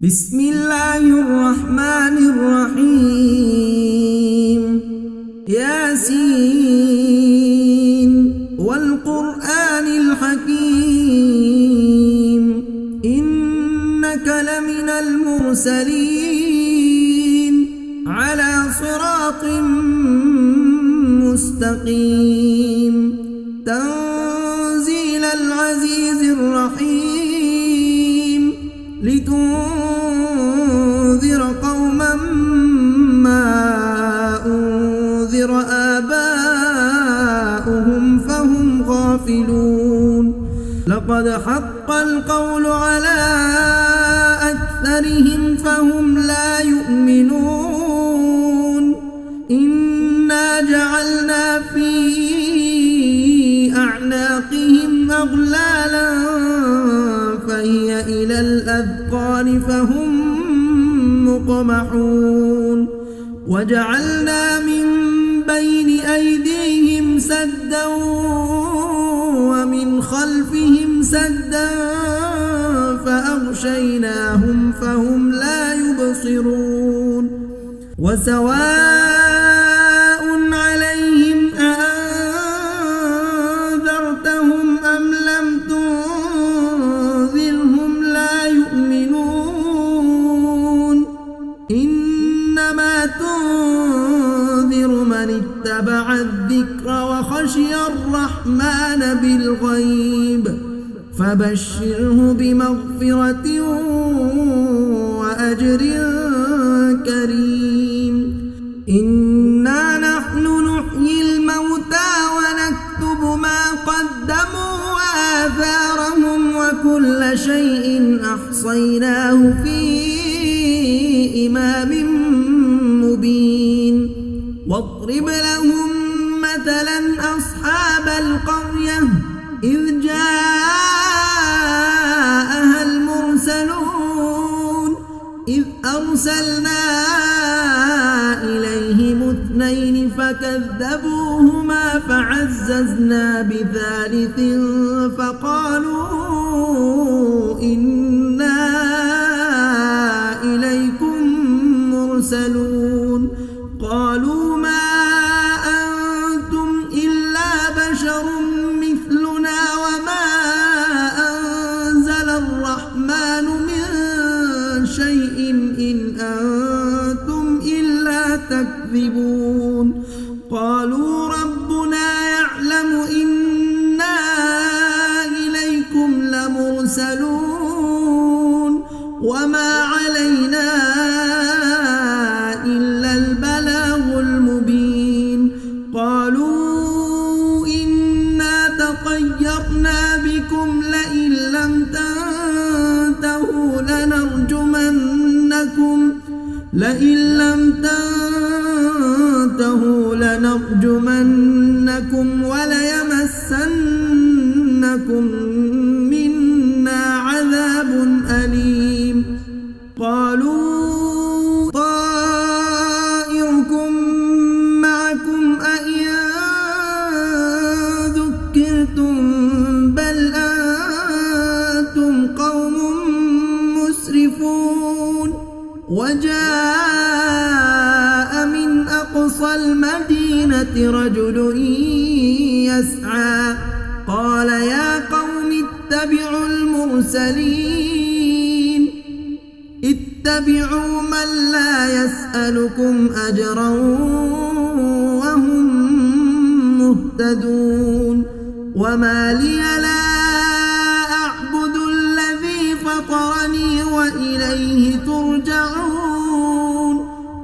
بسم الله الرحمن الرحيم ياسين والقرآن الحكيم إنك لمن المرسلين على صراط مستقيم تنزيل العزيز الرحيم لتنذر قوما ما أنذر آباؤهم فهم غافلون لقد حق القول على أكثرهم فهم لا يؤمنون إنا جعلنا في أعناقهم أغلالا فهي إلى الأذقان فهم مقمحون وجعلنا من بين أيديهم سدا ومن خلفهم سدا فأغشيناهم فهم لا يبصرون وسواء عليهم أأنذرتهم أم لم تنذرهم لا يؤمنون إنما تنذر من اتبع الذكر وخشي الرحمن بالغيب فبشره بمغفرة وأجر كريم إنا نحن نحيي الموتى ونكتب ما قدموا وآثارهم وكل شيء أحصيناه في إمام مبين واضرب لهم مثلا أصحاب القرية إذ جاءها المرسلون إذ أرسلنا إليهم اثنين فكذبوهما فعززنا بثالث فقالوا إنا إليكم مرسلون قالوا ما أنتم إلا بشر مثلنا وما أنزل الرحمن من شيء إن أنتم إلا تكذبون قالوا ربنا يعلم إنا إليكم لمرسلون وما علينا إلا البلاغ المبين قالوا إنا تطيرنا بكم لئن لم تنتهوا لنرجمنكم وليمسنكم منا عذاب أليم قالوا طائركم معكم أئن ذكرتم بل أنتم قوم مسرفون وجاء من أقصى المدينة رجل يسعى قال يا قوم اتبعوا المرسلين اتبعوا من لا يسألكم أجرا وهم مهتدون وما لي لا أعبد الذي فطرني وإليه ترجعون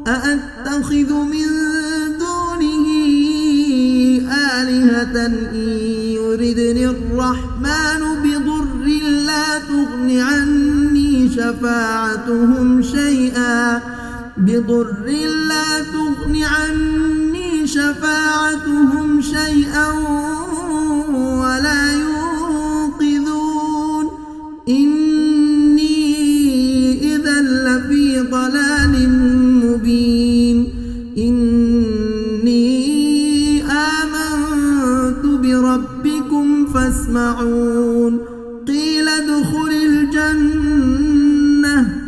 أأتخذ من دونه آلهة إن يردني الرحمن بضر لا تغن عني شفاعتهم شيئا ولا ينقذون إني إذا لفي ضلال مبين إني آمنت بربكم فاسمعون قيل ادخل الجنة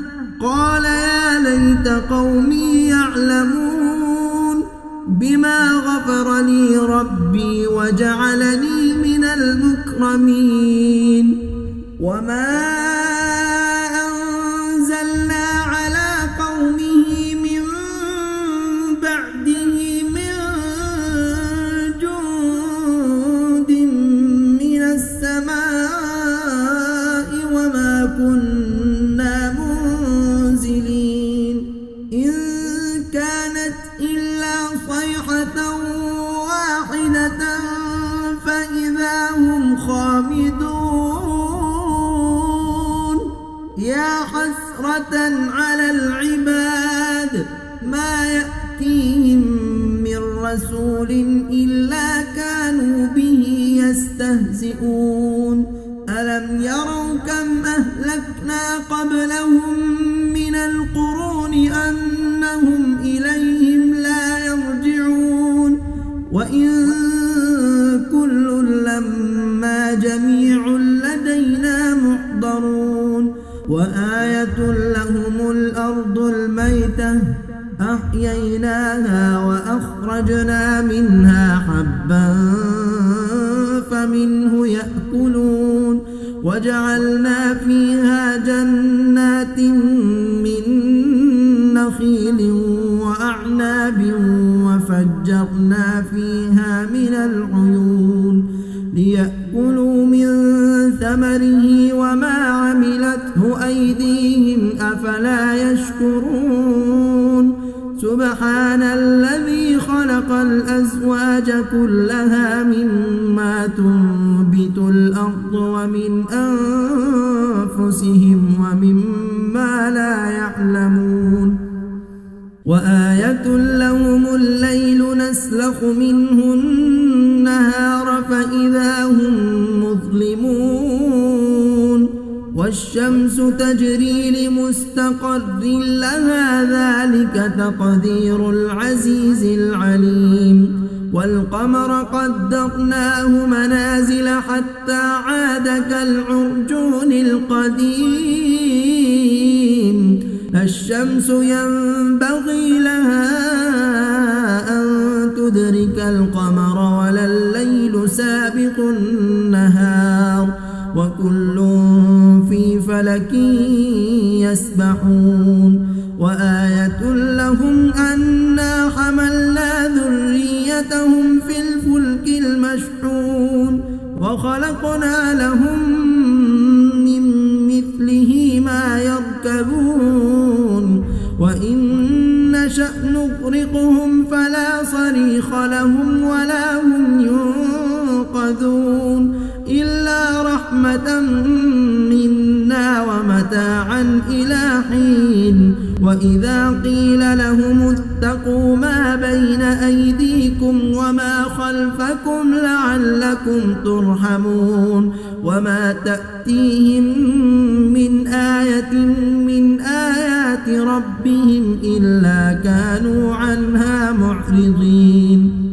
قال يا ليت قومي يعلمون بما غفر لي ربي وجعلني من المكرمين وما أنزلنا على قومه من بعده من جند من السماء وما كنا منزلين إن كانت إلا صيحة واحدة فإذا هم خامدون يا حسرة على العباد ما يأتيهم من رسول إلا كانوا به يستهزئون ألم يروا كم أهلكنا قبلهم من القرون أنهم إليهم لا يرجعون وإن كل لما جميع لدينا محضرون وآية لهم الأرض الميتة أحييناها وأخرجنا منها حبا فمنه يأكلون وجعلنا فيها جنات من نخيل وأعناب وفجرنا فيها من العيون ليأكلوا من ثمره وما عملته أيديهم أفلا يشكرون سبحان الذي خلق الأزواج كلها مما تنبت الأرض ومن أنفسهم ومما لا يعلمون وآية لهم الليل نسلخ منه النهار فإذا هم مظلمون والشمس تجري لمستقر لها ذلك تقدير العزيز العليم والقمر قدرناه منازل حتى عاد كالعرجون القديم الشمس ينبغي لها أن تدرك القمر ولا الليل سابق النهار وكل في فلك يسبحون وآية لهم أنا حملنا ذريتهم في الفلك المشحون وخلقنا لهم من مثله ما يركبون وإن نشأ نغرقهم فلا صريخ لهم ولا هم ينقذون إلا رحمة منا ومتاعا إلى حين وإذا قيل لهم اتقوا ما بين أيديكم وما خلفكم لعلكم ترحمون وما تأتيهم من آية من آيات ربهم إلا كانوا عنها معرضين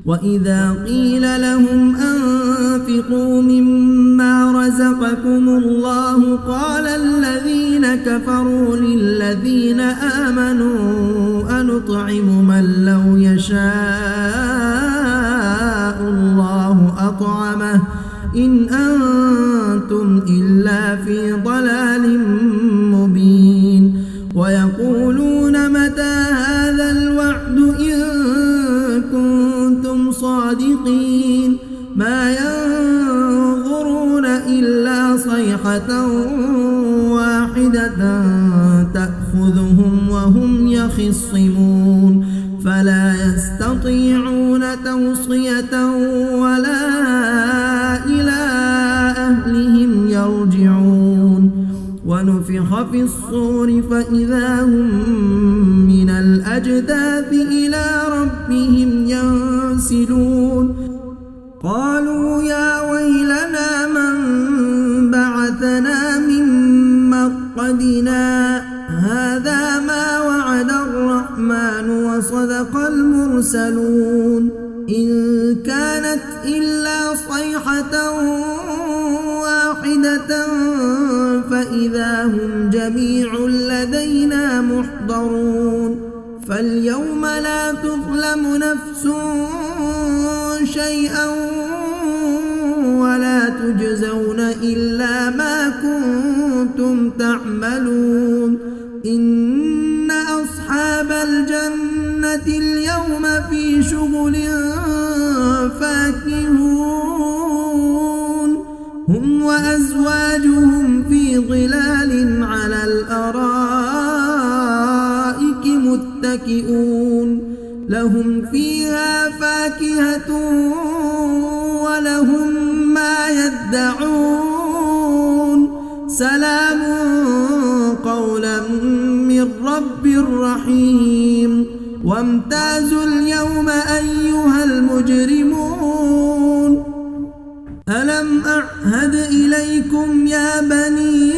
وإذا قيل لهم أنفقوا مما رزقكم الله قال الذين كفروا للذين آمنوا أنطعم من لو يشاء الله أطعمه إن أنتم إلا في ضلال مبين ويقولون متى هذا الوعد إن كنتم صادقين ما ينظرون إلا صيحة واحدة تأخذهم وهم يخصمون فلا يستطيعون توصية ولا إلى أهلهم يرجعون ونفخ في الصور فإذا هم من الأجداث إلى ربهم ينسلون قالوا يا ويلنا من بعثنا من مرقدنا هذا ما وعد الرحمن وصدق المرسلون إن كانت إلا صيحة واحدة فإذا هم جميع لدينا محضرون فاليوم لا تظلم نفس شيئا ولا تجزون إلا ما كنتم تعملون إن أصحاب الجنة اليوم في شغل فاكهون هم وأزواجهم في ظلال على الأرائك متكئون لهم فيها فاكهة ولهم ما يدعون سلام قولا من رب رحيم وامتازوا اليوم أيها المجرمون ألم أعهد إليكم يا بني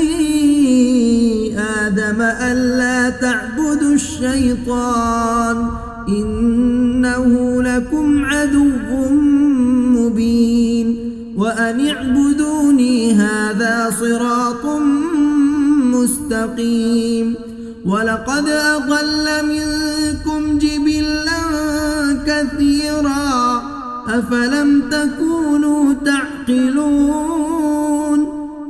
آدم ألا تعبدوا الشيطان إنه لكم عدو مبين وأن اعبدوني هذا صراط مستقيم ولقد أضل منكم جبلا كثيرا أفلم تكونوا تعقلون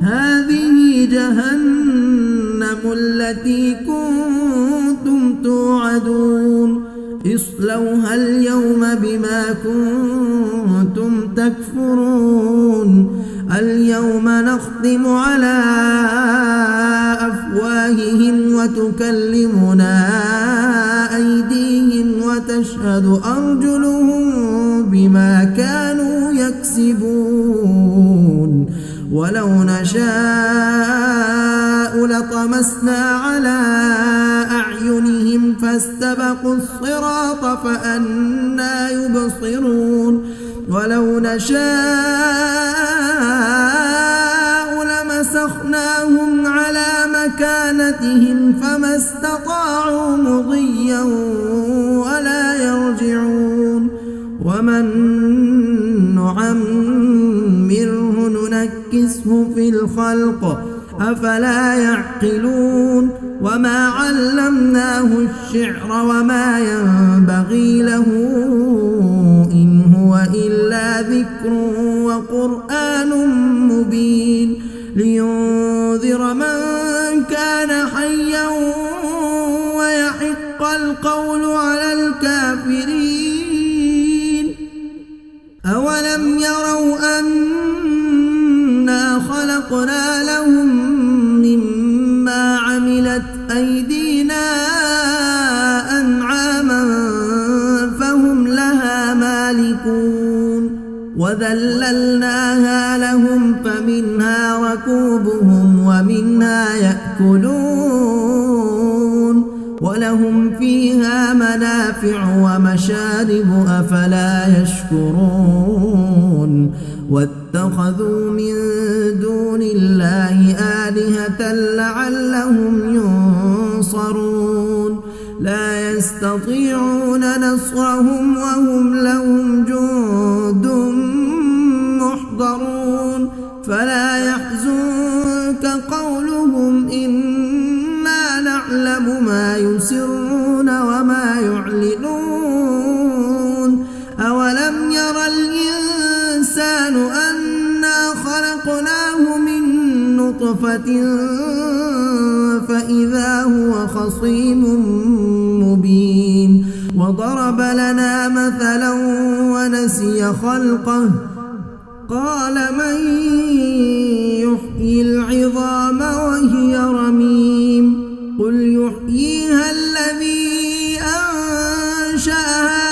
هذه جهنم التي كنتم توعدون اصلوها اليوم بما كنتم تكفرون اليوم نختم على أفواههم وتكلمنا أيديهم وتشهد أرجلهم بما كانوا يكسبون ولو نشاء لطمسنا على أعينهم فاستبقوا الصراط فأنى يبصرون ولو نشاء لمسخناهم على مكانتهم فما استطاعوا مضيا ولا يرجعون ومن نعمره ننكسه في الخلق أفلا يعقلون وما علمناه الشعر وما ينبغي له إن هو إلا ذكر وقرآن مبين لينذر من كان حيا ويحق القول على الكافرين أولم يروا أنا خلقنا لهم مما عملت أيدينا أنعاما فهم لها مالكون وذللناها لهم فمنها ركوبهم ومنها يأكلون ولهم فيها منافع ومشارب أفلا يشكرون واتخذوا من دون الله آلهة لعلهم ينصرون لا يستطيعون نصرهم وهم لهم جند محضرون فلا يحزنك قولهم إنا نعلم ما يسرون وما يعلنون أولم ير الإنسان أنا خلقناه من نطفة فإذا هو خصيم مبين وضرب لنا مثلا ونسي خلقه قال من يحيي العظام وهي رميم قل يحييها الذي أنشأها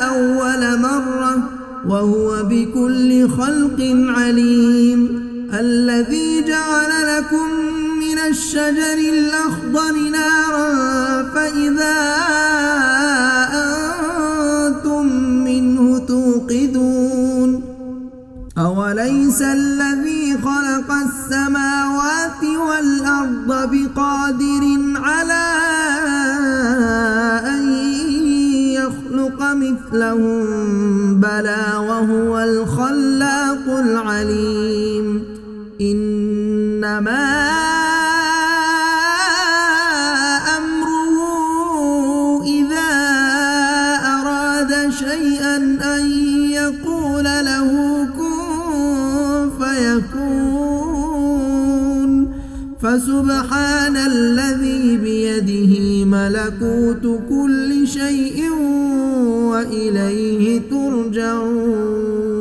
أول مرة وهو بكل خلق عليم الذي جعل لكم من الشجر الأخضر نارا فإذا أنتم منه توقدون أوليس الذي خلق السماوات والأرض بقادر على أن يخلق مثلهم بلى وهو الخلاق العليم شيئا أن يقول له كن فيكون فسبحان الذي بيده ملكوت كل شيء وإليه ترجعون